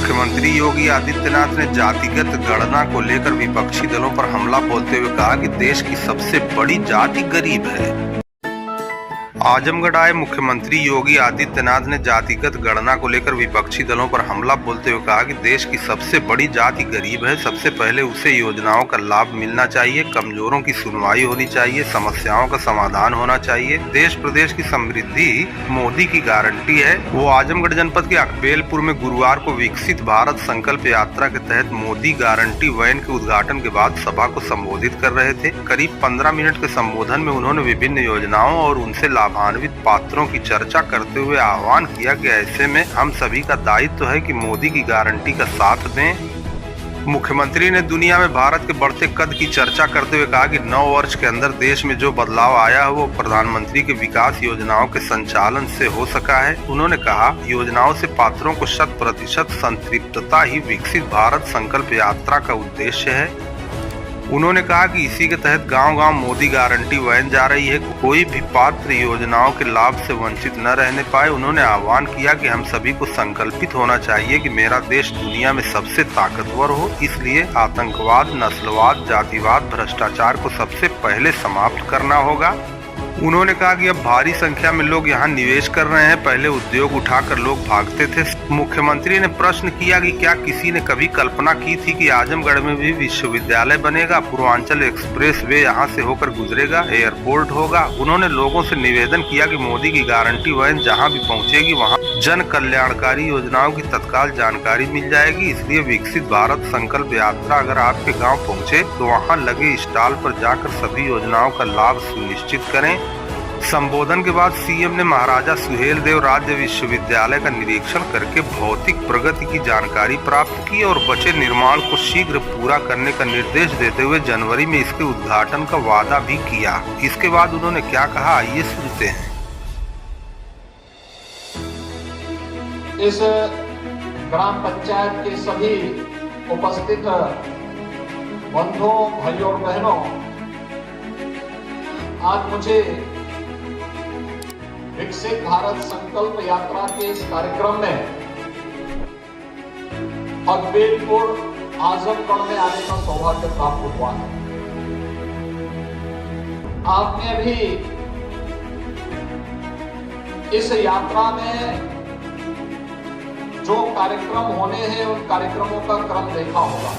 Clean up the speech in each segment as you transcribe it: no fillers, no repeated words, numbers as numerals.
मुख्यमंत्री योगी आदित्यनाथ ने जातिगत गणना को लेकर विपक्षी दलों पर हमला बोलते हुए कहा कि देश की सबसे बड़ी जाति गरीब है। आजमगढ़ आए मुख्यमंत्री योगी आदित्यनाथ ने जातिगत गणना को लेकर विपक्षी दलों पर हमला बोलते हुए कहा कि देश की सबसे बड़ी जाति गरीब है। सबसे पहले उसे योजनाओं का लाभ मिलना चाहिए, कमजोरों की सुनवाई होनी चाहिए, समस्याओं का समाधान होना चाहिए। देश प्रदेश की समृद्धि मोदी की गारंटी है। वो आजमगढ़ जनपद के अकबेलपुर में गुरुवार को विकसित भारत संकल्प यात्रा के तहत मोदी गारंटी वैन के उद्घाटन के बाद सभा को संबोधित कर रहे थे। करीब 15 मिनट के संबोधन में उन्होंने विभिन्न योजनाओं और उनसे लाभान्वित पात्रों की चर्चा करते हुए आह्वान किया कि ऐसे में हम सभी का दायित्व है कि मोदी की गारंटी का साथ दें। मुख्यमंत्री ने दुनिया में भारत के बढ़ते कद की चर्चा करते हुए कहा कि 9 वर्ष के अंदर देश में जो बदलाव आया है वो प्रधानमंत्री के विकास योजनाओं के संचालन से हो सका है। उन्होंने कहा, योजनाओं से पात्रों को 100% संतृप्तता ही विकसित भारत संकल्प यात्रा का उद्देश्य है। उन्होंने कहा कि इसी के तहत गांव-गांव मोदी गारंटी वैन जा रही है, कोई भी पात्र योजनाओं के लाभ से वंचित न रहने पाए। उन्होंने आह्वान किया कि हम सभी को संकल्पित होना चाहिए कि मेरा देश दुनिया में सबसे ताकतवर हो, इसलिए आतंकवाद, नस्लवाद, जातिवाद, भ्रष्टाचार को सबसे पहले समाप्त करना होगा। उन्होंने कहा कि अब भारी संख्या में लोग यहाँ निवेश कर रहे हैं, पहले उद्योग उठाकर लोग भागते थे। मुख्यमंत्री ने प्रश्न किया कि क्या किसी ने कभी कल्पना की थी कि आजमगढ़ में भी विश्वविद्यालय बनेगा, पूर्वांचल एक्सप्रेस वे यहाँ से होकर गुजरेगा, एयरपोर्ट होगा। उन्होंने लोगों से निवेदन किया कि मोदी की गारंटी वैन जहाँ भी पहुँचेगी वहाँ जन कल्याणकारी योजनाओं की तत्काल जानकारी मिल जाएगी। इसलिए विकसित भारत संकल्प यात्रा अगर आपके गाँव पहुँचे तो वहाँ लगे स्टॉल पर जाकर सभी योजनाओं का लाभ सुनिश्चित करें। संबोधन के बाद सीएम ने महाराजा सुहेलदेव राज्य विश्वविद्यालय का निरीक्षण करके भौतिक प्रगति की जानकारी प्राप्त की और बचे निर्माण को शीघ्र पूरा करने का निर्देश देते हुए जनवरी में इसके उद्घाटन का वादा भी किया। इसके बाद उन्होंने क्या कहा, आइए सुनते हैं। इस ग्राम पंचायत के सभी उपस्थित बंधुओं, भाइयों और बहनों, आज मुझे विकसित भारत संकल्प यात्रा के इस कार्यक्रम में अकबेलपुर आजमगढ़ में आने का सौभाग्य प्राप्त हुआ है। आपने अभी इस यात्रा में जो कार्यक्रम होने हैं उन कार्यक्रमों का क्रम देखा होगा।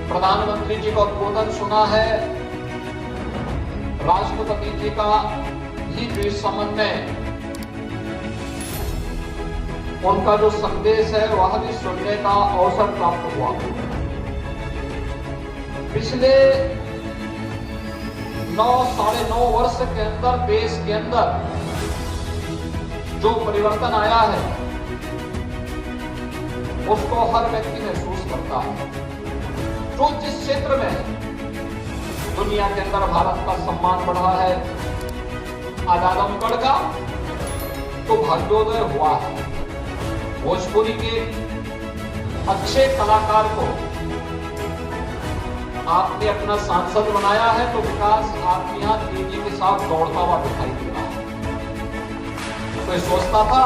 प्रधानमंत्री जी का उद्बोधन सुना है, राष्ट्रपति जी का ही जो इस संबंध में उनका जो संदेश है वह भी सुनने का अवसर प्राप्त हुआ। पिछले 9 साढ़े 9 वर्ष के अंदर देश के अंदर जो परिवर्तन आया है उसको हर व्यक्ति महसूस करता है। जो जिस क्षेत्र में दुनिया के अंदर भारत का सम्मान बढ़ा है, आज आजमगढ़ का तो भाग्योदय हुआ है। भोजपुरी के अच्छे कलाकार को आपने अपना सांसद बनाया है तो विकास आपके यहाँ तेजी के साथ दौड़ता हुआ दिखाई दे रहा है। कोई सोचता था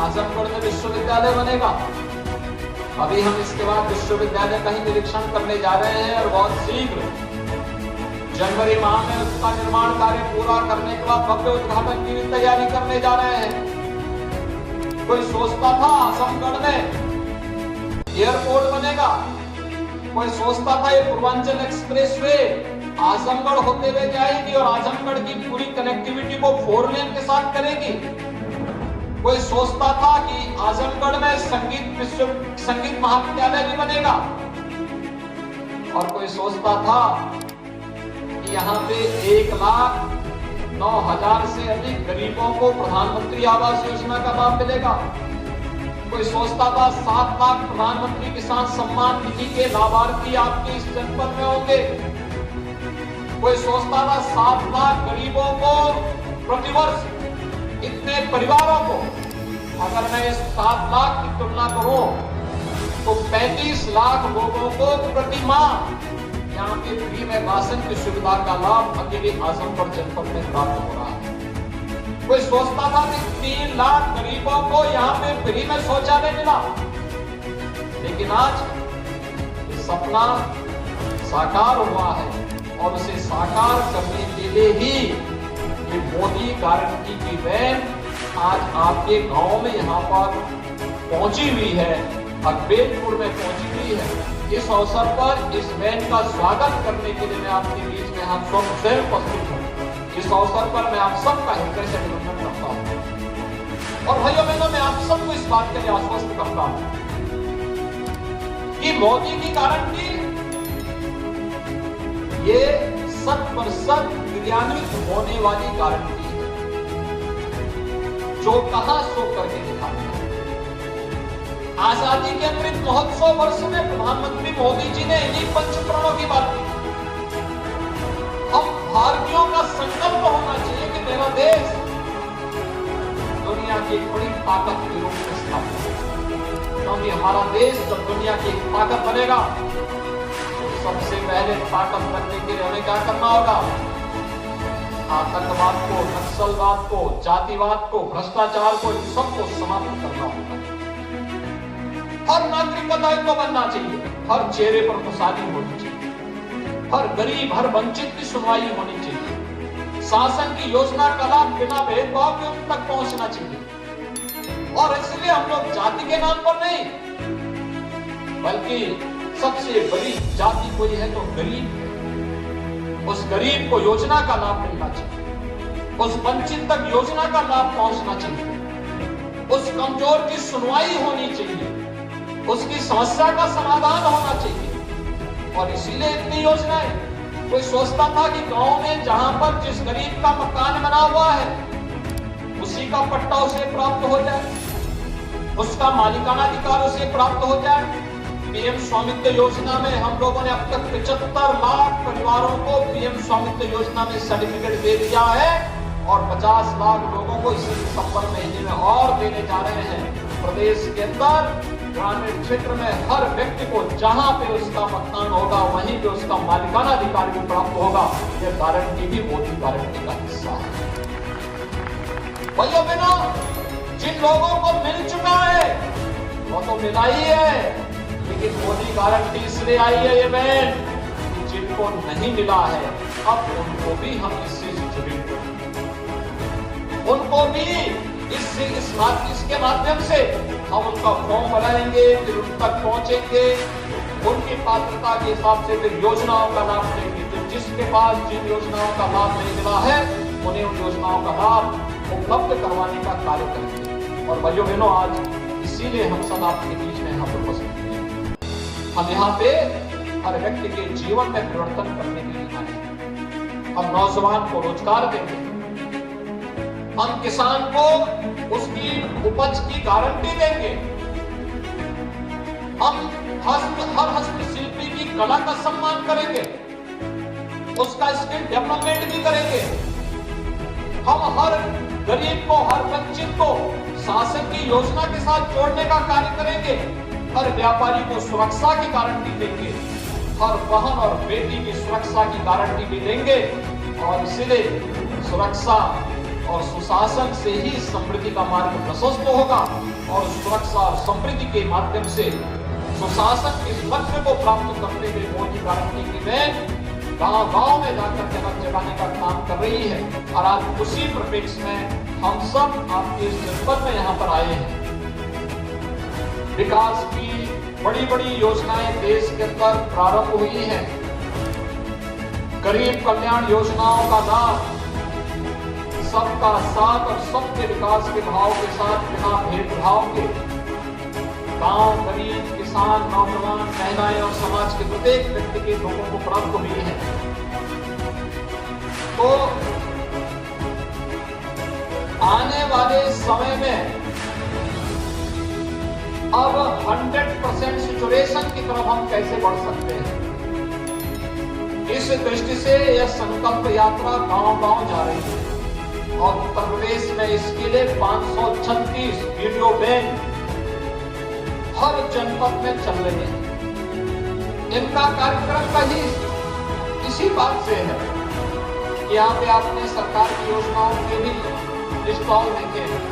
आजमगढ़ में विश्वविद्यालय बनेगा, अभी हम इसके बाद विश्वविद्यालय का ही निरीक्षण करने जा रहे हैं और बहुत शीघ्र जनवरी माह में उसका निर्माण कार्य पूरा करने के बाद भव्य उद्घाटन की तैयारी करने जा रहे हैं। कोई सोचता था आजमगढ़ में एयरपोर्ट बनेगा, कोई सोचता था ये पूर्वांचल एक्सप्रेस वे आजमगढ़ होते हुए जाएगी और आजमगढ़ की पूरी कनेक्टिविटी को 4 लेन के साथ करेगी। कोई सोचता था कि आजमगढ़ में संगीत महाविद्यालय भी बनेगा और कोई सोचता था यहाँ पे 1,09,000 से अधिक गरीबों को प्रधानमंत्री आवास योजना का लाभ मिलेगा। कोई सोचता था 7 लाख प्रधानमंत्री किसान सम्मान निधि के लाभार्थी आपके इस जनपद में होंगे। कोई सोचता था 7 लाख गरीबों को प्रतिवर्ष, इतने परिवारों को, अगर मैं इस 7 लाख की तुलना करूं तो 35 लाख लोगों को प्रति माह यहाँ पे फ्री में राशन की सुविधा का लाभ अकेले आजमगढ़ जनपद में प्राप्त हो रहा है। कोई सोचता था कि 3 लाख गरीबों को यहाँ पे फ्री में शौचालय मिला, लेकिन आज ये सपना साकार हुआ है और उसे साकार करने के लिए ही ये मोदी गारंटी की वैन आज आपके गांव में यहाँ पर पहुंची हुई है, अकबेलपुर में पहुंची हुई है। इस अवसर पर इस वैन का स्वागत करने के लिए मैं आपके बीच में हम सब स्वयं उपस्थित हूँ। इस अवसर पर मैं आप सबका हृदय से अभिनंदन करता हूँ और भाइयों बहनों मैं आप सबको इस बात के लिए आश्वस्त करता हूँ कि मोदी की गारंटी ये 100% क्रियान्वित होने वाली गारंटी है, जो कहा सो करके दिखाती है। आजादी के अमृत महोत्सव वर्ष में प्रधानमंत्री मोदी जी ने इन्हीं पंचप्रणों की बात की। हम भारतीयों का संकल्प होना चाहिए कि मेरा देश दुनिया की एक बड़ी ताकत के रूप में स्थापित है, क्योंकि हमारा देश जब दुनिया की एक ताकत बनेगा तो सबसे पहले ताकत बनने के लिए हमें क्या करना होगा? आतंकवाद को, नक्सलवाद को, जातिवाद को, भ्रष्टाचार को, इन सबको समाप्त करना होगा। हर नागरिक का दायित्व बनना चाहिए, हर चेहरे पर खुशहाली होनी चाहिए, हर गरीब, हर वंचित की सुनवाई होनी चाहिए, शासन की योजना का लाभ बिना भेदभाव के उन तक पहुंचना चाहिए। और इसलिए हम लोग जाति के नाम पर नहीं, बल्कि सबसे बड़ी जाति कोई है तो गरीब है। उस गरीब को योजना का लाभ मिलना चाहिए, उस वंचित तक योजना का लाभ पहुंचना चाहिए, उस कमजोर की सुनवाई होनी चाहिए, उसकी समस्या का समाधान होना चाहिए। और इसीलिए इतनी योजनाएं। कोई सोचता था कि गांव में जहां पर जिस गरीब का मकान बना हुआ है उसी का पट्टा उसे प्राप्त हो जाए, उसका मालिकाना अधिकार उसे प्राप्त हो जाए। पीएम स्वामित्व योजना में हम लोगों ने अब तक 75 लाख परिवारों को पीएम स्वामित्व योजना में सर्टिफिकेट दे दिया है और 50 लाख लोगों को इसी दिसंबर महीने में और देने जा रहे हैं। प्रदेश के अंदर ग्रामीण क्षेत्र में हर व्यक्ति को जहां पे उसका मतदान होगा वहीं पे उसका मालिकाना अधिकार भी प्राप्त होगा। यह गारंटी भी मोदी गारंटी का हिस्सा है। भाइयों बहनों, जिन लोगों को मिल चुका है वो तो मिला ही है, लेकिन मोदी गारंटी इसलिए आई है ये वैन कि जिनको नहीं मिला है अब उनको भी हम इससे जुड़ेंगे, उनको भी इसके माध्यम से हम उनका फॉर्म बनाएंगे, फिर उन तक पहुंचेंगे, उनकी पात्रता के हिसाब से फिर योजनाओं का लाभ देंगे। तो जिसके पास जिन योजनाओं का लाभ नहीं मिला है उन्हें उन योजनाओं का लाभ उपलब्ध करवाने का कार्य करेंगे। और भाइयों बहनों, आज इसीलिए हम सब आपके बीच में हम उपस्थित हैं। हम यहाँ पे हर व्यक्ति के जीवन में परिवर्तन करने के लिए आए हैं। हम नौजवान को रोजगार देंगे, हम किसान को उसकी उपज की गारंटी देंगे, हम हर हस्तशिल्पी की कला का सम्मान करेंगे, उसका स्किल डेवलपमेंट भी करेंगे। हम हर गरीब को, हर वंचित को शासन की योजना के साथ जोड़ने का कार्य करेंगे। हर व्यापारी को सुरक्षा की गारंटी देंगे, हर बहन और बेटी की सुरक्षा की गारंटी भी देंगे। और इसलिए सुरक्षा और सुशासन से ही समृद्धि का मार्ग प्रशस्त होगा और सुरक्षा और समृद्धि के माध्यम से सुशासन के लक्ष्य को प्राप्त करने के लिए मोदी गारंटी की वैन गांव-गांव में जाकर जनक जगाने का काम कर रही है। और आज उसी परिप्रेक्ष्य में हम सब आपके इस जनपद में यहाँ पर आए हैं। विकास की बड़ी-बड़ी योजनाएं देश के अंदर प्रारंभ हुई हैं। गरीब कल्याण योजनाओं का लाभ सबका साथ और सबके विकास के भाव के साथ बिना भेदभाव के गांव, गरीब, किसान, नौजवान, महिलाएं और समाज के प्रत्येक व्यक्ति के लोगों को प्राप्त हुई है। तो आने वाले समय में अब 100% सैचुरेशन की तरफ हम कैसे बढ़ सकते हैं, इस दृष्टि से यह संकल्प यात्रा गांव-गांव जा रही है। और उत्तर प्रदेश में इसके लिए 536 वीडियो वैन हर जनपद में चल रहे हैं। इनका कार्यक्रम का ही इसी बात से है कि यहाँ पे आपने सरकार की योजनाओं के भी स्टॉल देखे हैं,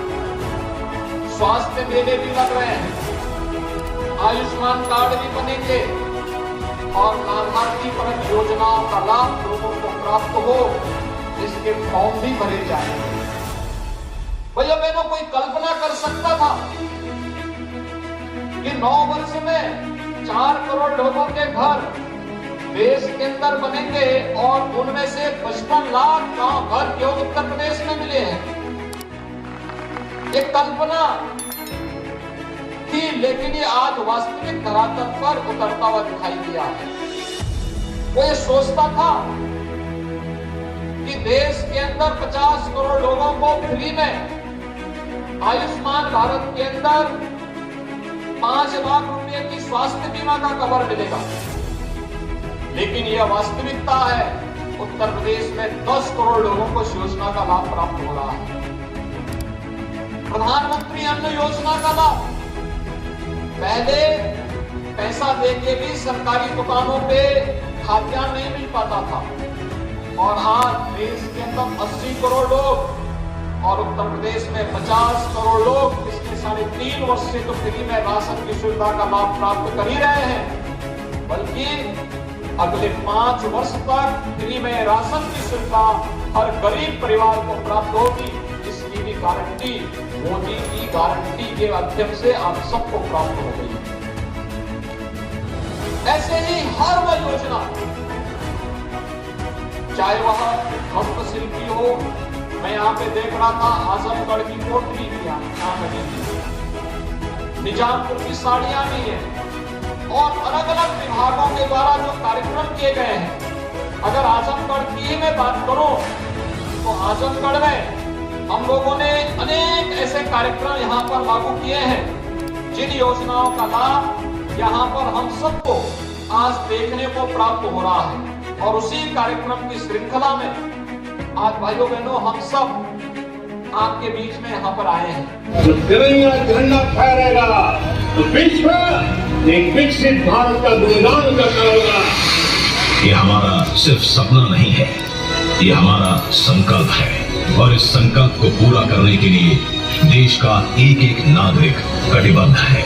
स्वास्थ्य मेले भी लग रहे हैं, आयुष्मान कार्ड भी बनेंगे और लाभार्थी परक योजनाओं का लाभ लोगों को प्राप्त हो, इसके फॉर्म भी भरे जाएंगे। भैया बहनों, कोई कल्पना कर सकता था कि 9 वर्ष में 4 करोड़ लोगों के घर देश के अंदर बनेंगे और उनमें से 55 लाख गांव घर केवल उत्तर प्रदेश में मिले हैं। ये कल्पना थी, लेकिन ये आज वास्तविक धरातल पर उतरता हुआ दिखाई दिया है। वो ये सोचता था कि देश के अंदर 50 करोड़ लोगों को फ्री में आयुष्मान भारत के अंदर 5 लाख रुपए की स्वास्थ्य बीमा का कवर मिलेगा, लेकिन यह वास्तविकता है उत्तर प्रदेश में 10 करोड़ लोगों को इस योजना का लाभ प्राप्त हो रहा है। प्रधानमंत्री अन्न योजना का लाभ पहले पैसा देके भी सरकारी दुकानों पे खाद्यान्न नहीं मिल पाता था, और आज देश के अंदर 80 करोड़ लोग और उत्तर प्रदेश में 50 करोड़ लोग पिछले 3.5 वर्ष से तो फ्री में राशन की सुविधा का लाभ प्राप्त कर ही रहे हैं, बल्कि अगले 5 वर्ष तक फ्री में राशन की सुविधा हर गरीब परिवार को प्राप्त होगी। इसकी भी गारंटी मोदी की गारंटी के माध्यम से आप सबको प्राप्त हो गई। ऐसे ही हर वह योजना, चाहे वह हस्तशिल्पी हो, मैं यहाँ पे देख रहा था आजमगढ़ की पोटली भी यहाँ लगी थी, निजामपुर की साड़ियां भी है, और अलग अलग विभागों के द्वारा जो कार्यक्रम किए गए हैं। अगर आजमगढ़ की ही मैं बात करूं तो आजमगढ़ में हम लोगों ने अनेक ऐसे कार्यक्रम यहाँ पर लागू किए हैं, जिन योजनाओं का लाभ यहाँ पर हम सबको आज देखने को प्राप्त हो रहा है। और उसी कार्यक्रम की श्रृंखला में आज भाइयों बहनों हम सब आपके बीच में यहाँ पर आए हैं। जो तिरंगा झंडा फहरेगा तो विश्व एक विकसित भारत का गुणगान करता होगा। ये हमारा सिर्फ सपना नहीं है, ये हमारा संकल्प है, और इस संकल्प को पूरा करने के लिए देश का एक एक नागरिक कटिबद्ध है।